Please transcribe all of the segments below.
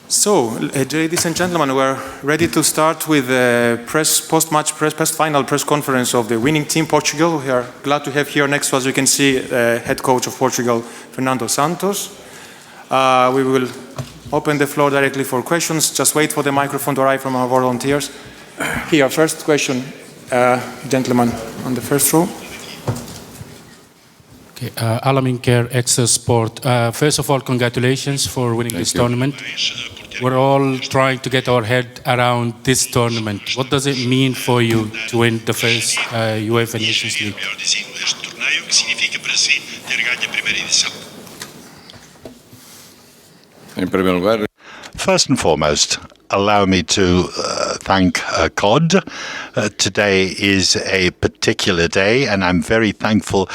So, ladies and gentlemen, we're ready to start with the post-match final press conference of the winning team, Portugal. We are glad to have here next to us, you can see, the head coach of Portugal, Fernando Santos. We will open the floor directly for questions. Just wait for the microphone to arrive from our volunteers. Here, first question, gentleman on the first row. Okay, Alamin Kerr, Extra Sport. First of all, congratulations for winning this tournament. We're all trying to get our head around this tournament. What does it mean for you to win the first UEFA Nations League? First and foremost, allow me to thank God. Today is a particular day, and I'm very thankful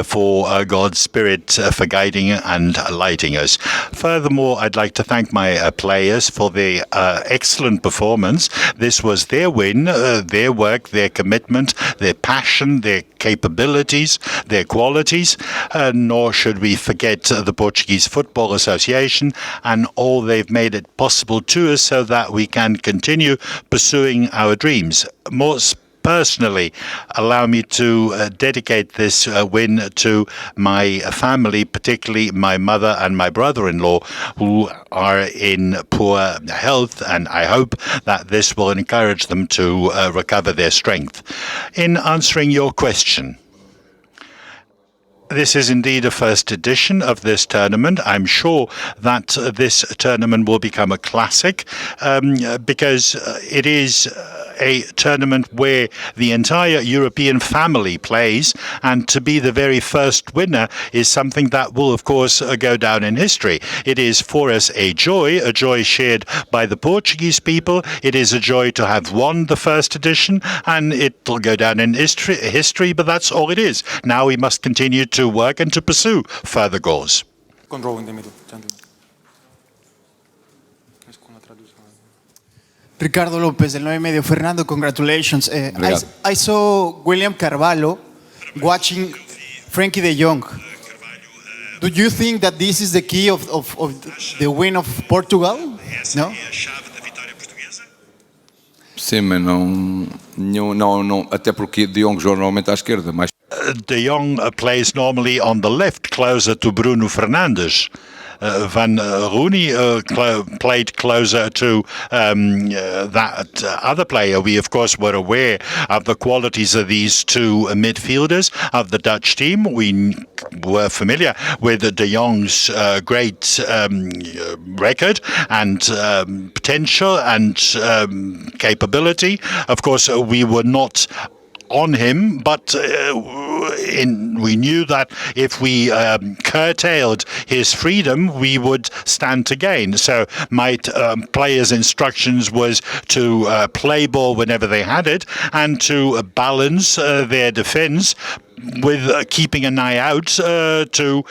for God's Spirit for guiding and lighting us. Furthermore, I'd like to thank my players for their excellent performance. This was their win, their work, their commitment, their passion, their capabilities, their qualities, nor should we forget the Portuguese Football Association and all they've made it possible to us so that we can continue pursuing our dreams. More personally, allow me to dedicate this win to my family, particularly my mother and my brother-in-law, who are in poor health, and I hope that this will encourage them to recover their strength. In answering your question, this is indeed a first edition of this tournament. I'm sure that this tournament will become a classic because it is a tournament where the entire European family plays, and to be the very first winner is something that will, of course, go down in history. It is for us a joy shared by the Portuguese people. It is a joy to have won the first edition, and it will go down in history, but that's all it is. Now we must continue to work and to pursue further goals. Control in the middle, gentlemen. Ricardo López, del 9 y medio. Fernando, congratulations. I saw William Carvalho watching Frankie de Jong. Do you think that this is the key of the win of Portugal? No? Sim, mas não, até porque De Jong joga normalmente à esquerda. Mas De Jong plays normally on the left, closer to Bruno Fernandes. Van Rooney played closer to that other player. We, of course, were aware of the qualities of these two midfielders of the Dutch team. We were familiar with De Jong's great record and potential and capability. Of course, we were not on him, but we knew that if we curtailed his freedom, we would stand to gain. So my players' instructions was to play ball whenever they had it and to balance their defense with keeping an eye out to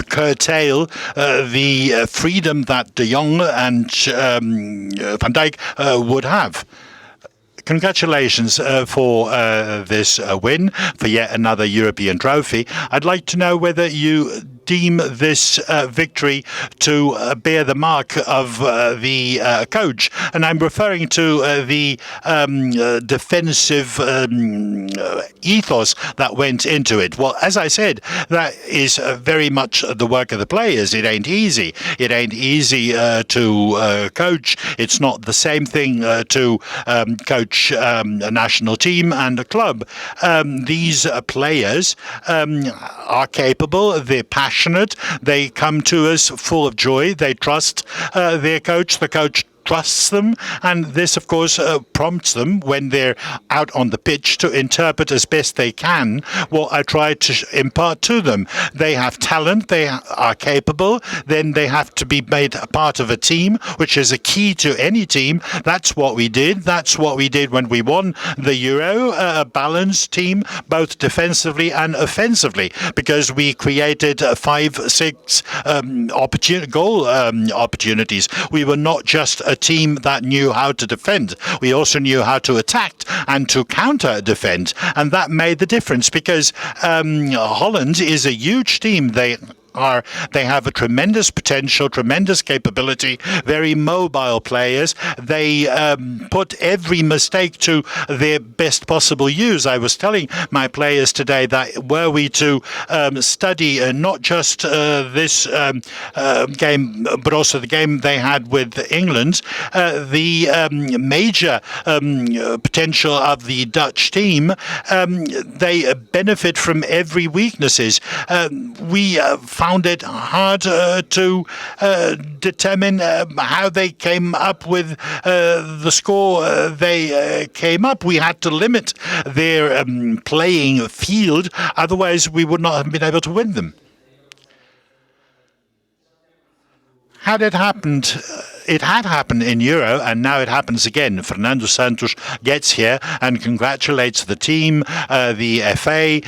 curtail the freedom that De Jong and Van Dijk would have. Congratulations for this win, for yet another European trophy. I'd like to know whether you deem this victory to bear the mark of the coach. And I'm referring to the defensive ethos that went into it. Well, as I said, that is very much the work of the players. It ain't easy. It ain't easy to coach. It's not the same thing to coach a national team and a club. These players are capable, they're passionate, they come to us full of joy, they trust their coach, the coach trusts them, and this, of course, prompts them when they're out on the pitch to interpret as best they can what I try to impart to them. They have talent, they are capable, then they have to be made a part of a team, which is a key to any team. That's what we did. That's what we did when we won the Euro, a balanced team, both defensively and offensively, because we created 5-6 goal opportunities. We were not just a team that knew how to defend. We also knew how to attack and to counter-defend. And that made the difference because Holland is a huge team. They are they have a tremendous potential, tremendous capability, very mobile players. They put every mistake to their best possible use. I was telling my players today that were we to study not just this game, but also the game they had with England, the major potential of the Dutch team, they benefit from every weaknesses. We found it hard to determine how they came up with the score they came up. We had to limit their playing field, otherwise we would not have been able to win them. Had it happened, it had happened in Euro, and now it happens again. Fernando Santos gets here and congratulates the team, the FA,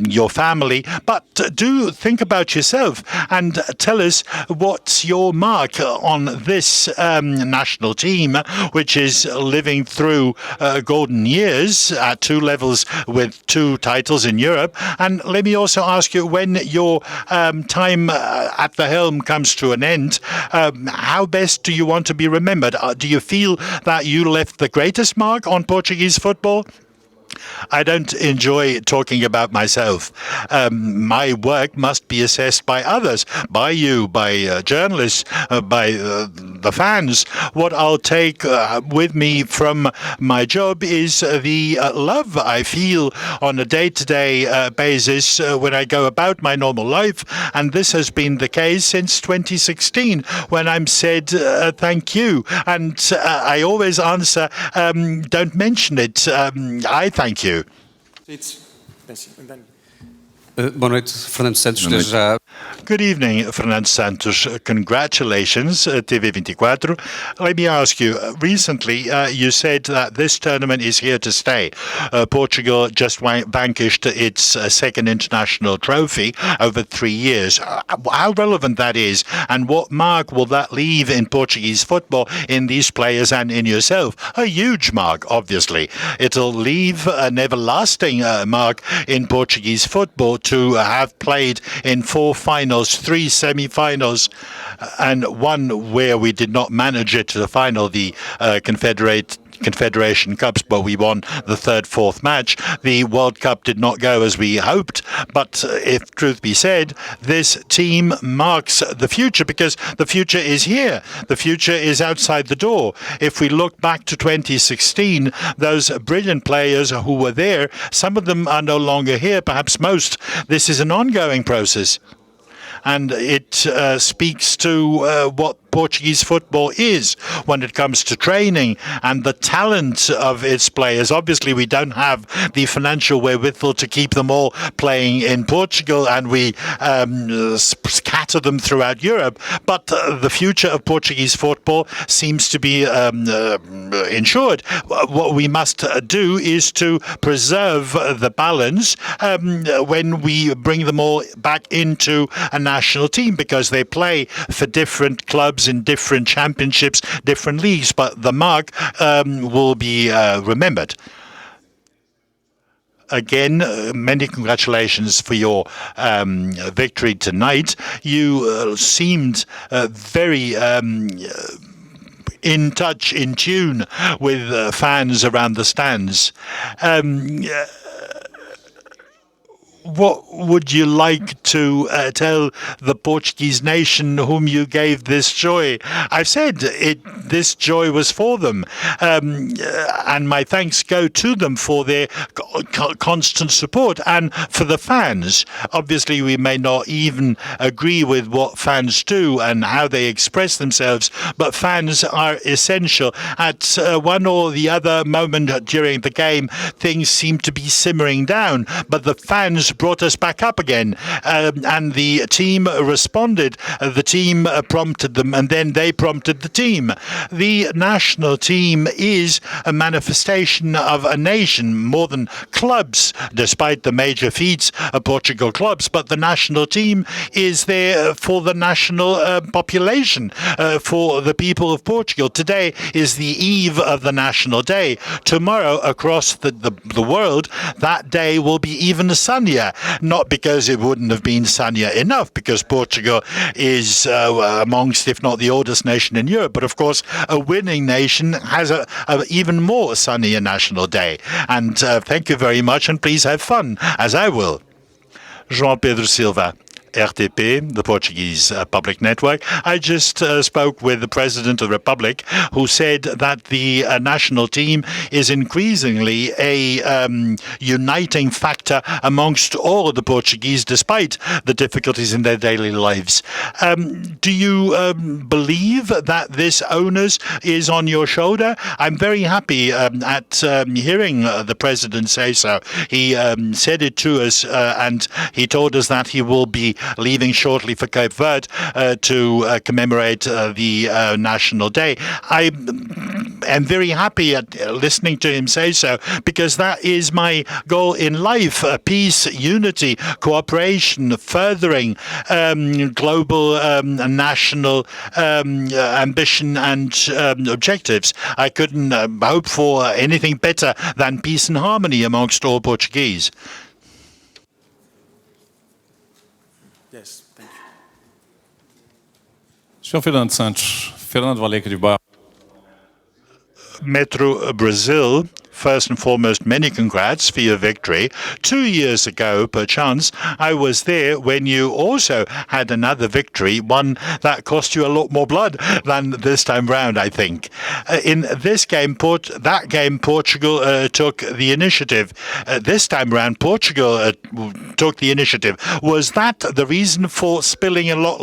your family. But do think about yourself and tell us what's your mark on this national team, which is living through golden years at 2 levels with 2 titles in Europe. And let me also ask you, when your time at the helm comes to an end, how best do you want to be remembered? Do you feel that you left the greatest mark on Portuguese football? I don't enjoy talking about myself. My work must be assessed by others, by you, by journalists, by the fans. What I'll take with me from my job is the love I feel on a day-to-day basis when I go about my normal life. And this has been the case since 2016, when I'm said thank you. And I always answer, don't mention it. I thank you. Boa noite, Fernando Santos. Desde já. Good evening, Fernando Santos. Congratulations, TV24. Let me ask you, recently you said that this tournament is here to stay. Portugal just vanquished its second international trophy over 3 years. How relevant that is, and what mark will that leave in Portuguese football, in these players and in yourself? A huge mark, obviously. It'll leave an everlasting mark in Portuguese football to have played in 4 finals, 3 semi-finals, and 1 where we did not manage it to the final, the Confederation Cups, but we won the 3rd, 4th match. The World Cup did not go as we hoped, but if truth be said, this team marks the future, because the future is here. The future is outside the door. If we look back to 2016, those brilliant players who were there, some of them are no longer here, perhaps most. This is an ongoing process. And it speaks to what Portuguese football is when it comes to training and the talent of its players. Obviously, we don't have the financial wherewithal to keep them all playing in Portugal, and we scatter them throughout Europe. But the future of Portuguese football seems to be ensured. What we must do is to preserve the balance when we bring them all back into a national team, because they play for different clubs in different championships, different leagues, but the mark will be remembered. Again, many congratulations for your victory tonight. You seemed very in touch, in tune with fans around the stands. What would you like to tell the Portuguese nation whom you gave this joy? I've said this joy was for them, and my thanks go to them for their constant support, and for the fans. Obviously, we may not even agree with what fans do and how they express themselves, but fans are essential. At one or the other moment during the game, things seem to be simmering down, but the fans brought us back up again, and the team responded. The team prompted them, and then they prompted the team. The national team is a manifestation of a nation more than clubs, despite the major feats of Portugal clubs. But the national team is there for the national population, for the people of Portugal. Today is the eve of the National Day. Tomorrow, across the world, that day will be even sunnier. sunnier, not because it wouldn't have been sunnier enough, because Portugal is amongst, if not the oldest nation in Europe, but of course a winning nation has a even more sunnier National Day. And thank you very much, and please have fun, as I will. João Pedro Silva, RTP, the Portuguese public network. I just spoke with the President of the Republic, who said that the national team is increasingly a uniting factor amongst all of the Portuguese, despite the difficulties in their daily lives. Do you believe that this onus is on your shoulder? I'm very happy at hearing the President say so. He said it to us, and he told us that he will be leaving shortly for Cape Verde to commemorate the National Day. I am very happy at listening to him say so, because that is my goal in life: peace, unity, cooperation, furthering global national ambition and objectives. I couldn't hope for anything better than peace and harmony amongst all Portuguese. Yes, thank you. Senhor Fernando Santos, Fernando Valenca de Barro. Metro Brazil, first and foremost, many congrats for your victory. 2 years ago, perchance, I was there when you also had another victory, one that cost you a lot more blood than this time round, I think. In this game, Portugal took the initiative. This time round, Portugal took the initiative. Was that the reason for spilling a lot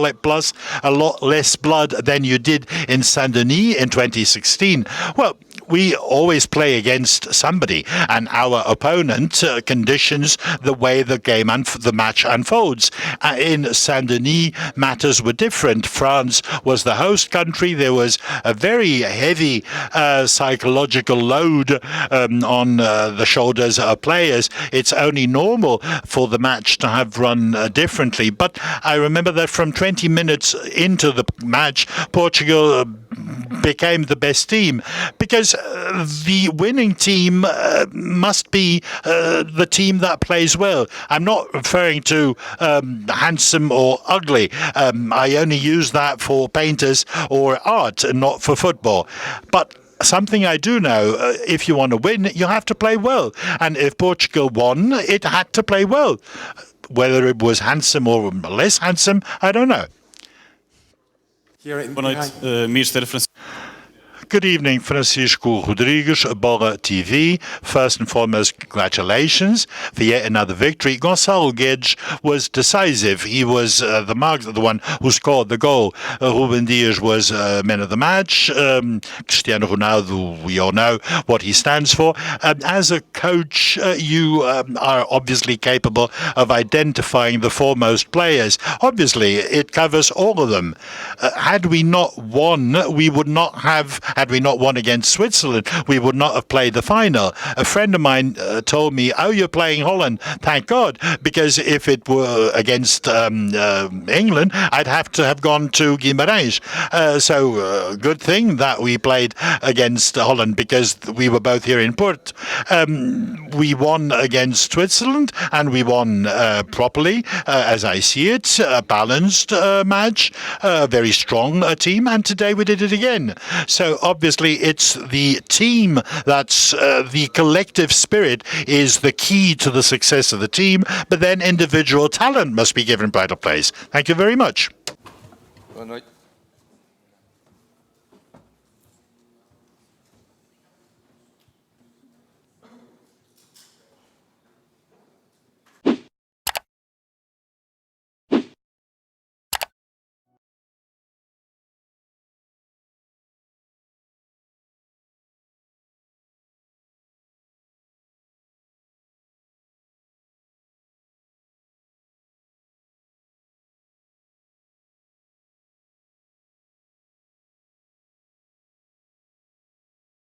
less blood than you did in Saint-Denis in 2016? Well, we always play against somebody, and our opponent conditions the way the match unfolds. In Saint-Denis, matters were different. France was the host country. There was a very heavy psychological load on the shoulders of players. It's only normal for the match to have run differently. But I remember that from 20 minutes into the match, Portugal became the best team, because the winning team must be the team that plays well. I'm not referring to handsome or ugly. I only use that for painters or art and not for football. But something I do know, if you want to win, you have to play well. And if Portugal won, it had to play well. Whether it was handsome or less handsome, I don't know. Boa noite, Mr. Francisco. Good evening, Francisco Rodrigues, Bora TV. First and foremost, congratulations for yet another victory. Gonçalo Guedes was decisive. He was the one who scored the goal. Ruben Dias was man of the match. Cristiano Ronaldo, we all know what he stands for. As a coach, you are obviously capable of identifying the foremost players. Obviously, it covers all of them. Had we not won, had we not won against Switzerland, we would not have played the final. A friend of mine told me, "Oh, you're playing Holland. Thank God, because if it were against England, I'd have to have gone to Guimarães." So good thing that we played against Holland, because we were both here in Port. We won against Switzerland, and we won properly, as I see it, a balanced match, a very strong team, and today we did it again. So obviously, it's the team that's the collective spirit is the key to the success of the team, but then individual talent must be given brighter place. Thank you very much. Boa noite.